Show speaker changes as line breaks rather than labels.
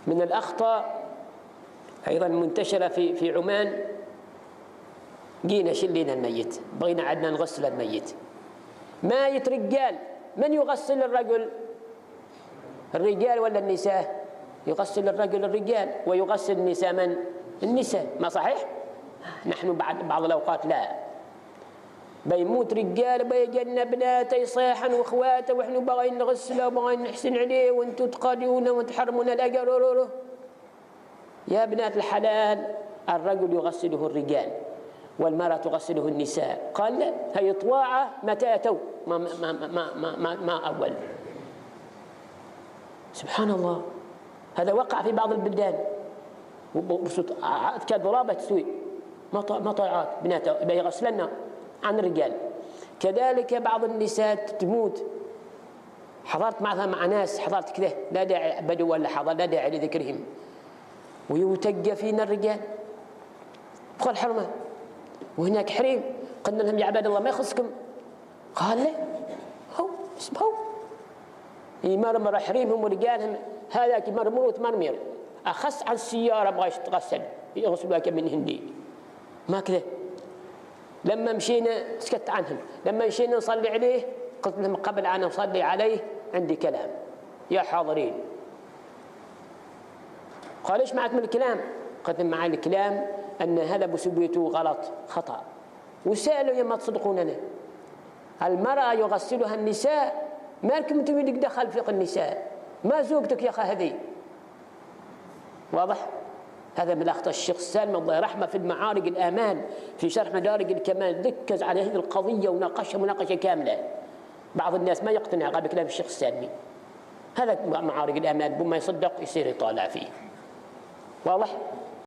من الأخطاء أيضا المنتشرة في عمان، جينا شلينا الميت، بغينا عدنا نغسل الميت، ميت رجال، من يغسل الرجل؟ الرجال ولا النساء؟ يغسل الرجل الرجال، ويغسل النساء من؟ النساء، ما صحيح؟ نحن بعض الأوقات لا، بيموت رجال بيجينا بناته يصيحن واخواته واحنا باغيين نغسله وباغيين نحسن عليه وانتم تقادونا وتحرمونا الاجر. يا بنات الحلال، الرجل يغسله الرجال والمرأة تغسله النساء. قال لا، هي طواعة متى أتوا ما أول. سبحان الله، هذا وقع في بعض البلدان، كضرابة تسوي ما طاعات بناتها بيغسلنا عن الرجال. كذلك بعض النساء تموت، حضرت مع ناس، حضرت كذا لا داعي بدو ولا حضر لا داعي لذكرهم، ويتجى فينا الرجال بقول حرمة وهناك حريم. قلنا لهم يا عباد الله ما يخصكم. قال لا، هو اسمه يمرمر حريمهم ورجالهم، هذاك يمرمر وتمرمر أخص عن السيارة بغاش تغسل يغسلوها من هندي ما كذا. لما مشينا سكت عنهم، لما مشينا نصلي عليه قلت لهم قبل أن نصلي عليه عندي كلام يا حاضرين. قال ايش معك من الكلام؟ قلت لهم معي الكلام أن هذا بسبيته غلط خطأ. وسألوا يا ما تصدقوننا، المرأة يغسلها النساء، ما لكم انتم يدك دخل فيق النساء، ما زوجتك يا أخي هذه؟ واضح؟ هذا من أخطاء الشيخ السالم الله يرحمه في المعارج الآمال في شرح مدارج الكمال، ركز على هذه القضية وناقشها مناقشة كاملة. بعض الناس ما يقتنع بكلام الشيخ السالمي، هذا معارج الآمال بما يصدق يصير يطالع فيه. واضح؟